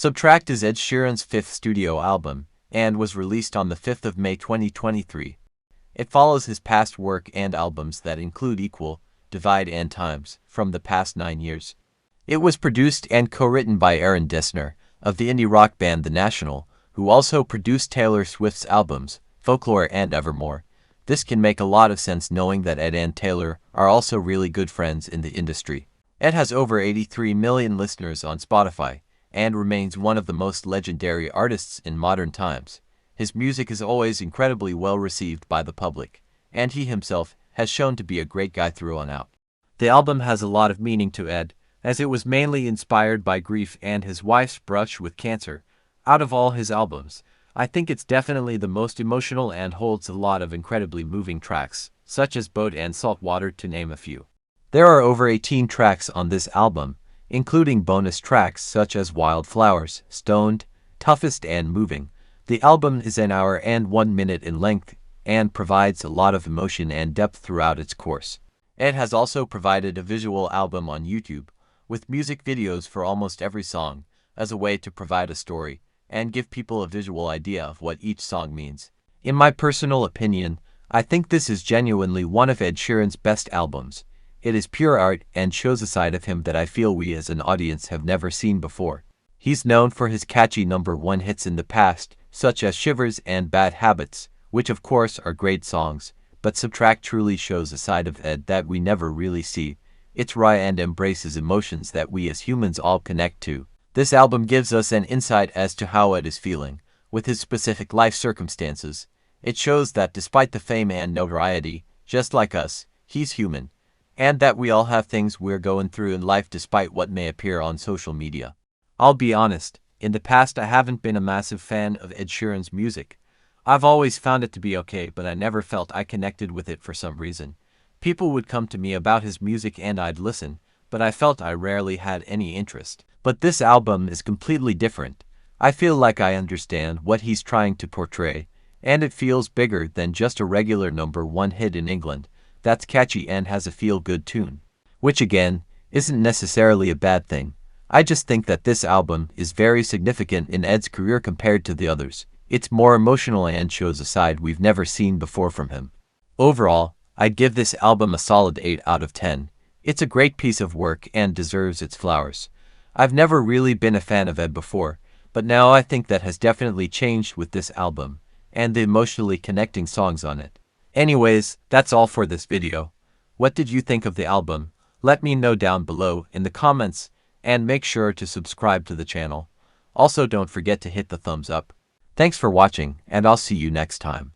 Subtract is Ed Sheeran's fifth studio album, and was released on the 5th of May 2023. It follows his past work and albums that include Equal, Divide and Times, from the past 9 years. It was produced and co-written by Aaron Dessner, of the indie rock band The National, who also produced Taylor Swift's albums, Folklore and Evermore. This can make a lot of sense knowing that Ed and Taylor are also really good friends in the industry. Ed has over 83 million listeners on Spotify, and remains one of the most legendary artists in modern times. His music is always incredibly well received by the public, and he himself has shown to be a great guy through on out. The album has a lot of meaning to Ed, as it was mainly inspired by grief and his wife's brush with cancer. Out of all his albums, I think it's definitely the most emotional and holds a lot of incredibly moving tracks, such as Boat and Saltwater to name a few. There are over 18 tracks on this album, including bonus tracks such as Wildflowers, Stoned, Toughest and Moving. The album is an hour and 1 minute in length, and provides a lot of emotion and depth throughout its course. Ed has also provided a visual album on YouTube, with music videos for almost every song, as a way to provide a story, and give people a visual idea of what each song means. In my personal opinion, I think this is genuinely one of Ed Sheeran's best albums. It is pure art and shows a side of him that I feel we as an audience have never seen before. He's known for his catchy #1 hits in the past, such as Shivers and Bad Habits, which of course are great songs, but Subtract truly shows a side of Ed that we never really see. It's raw and embraces emotions that we as humans all connect to. This album gives us an insight as to how Ed is feeling, with his specific life circumstances. It shows that despite the fame and notoriety, just like us, he's human, and that we all have things we're going through in life despite what may appear on social media. I'll be honest, in the past I haven't been a massive fan of Ed Sheeran's music. I've always found it to be okay, but I never felt I connected with it for some reason. People would come to me about his music and I'd listen, but I felt I rarely had any interest. But this album is completely different. I feel like I understand what he's trying to portray, and it feels bigger than just a regular #1 hit in England that's catchy and has a feel-good tune. Which again, isn't necessarily a bad thing. I just think that this album is very significant in Ed's career compared to the others. It's more emotional and shows a side we've never seen before from him. Overall, I'd give this album a solid 8 out of 10. It's a great piece of work and deserves its flowers. I've never really been a fan of Ed before, but now I think that has definitely changed with this album, and the emotionally connecting songs on it. Anyways, that's all for this video. What did you think of the album? Let me know down below in the comments, and make sure to subscribe to the channel. Also don't forget to hit the thumbs up. Thanks for watching, and I'll see you next time.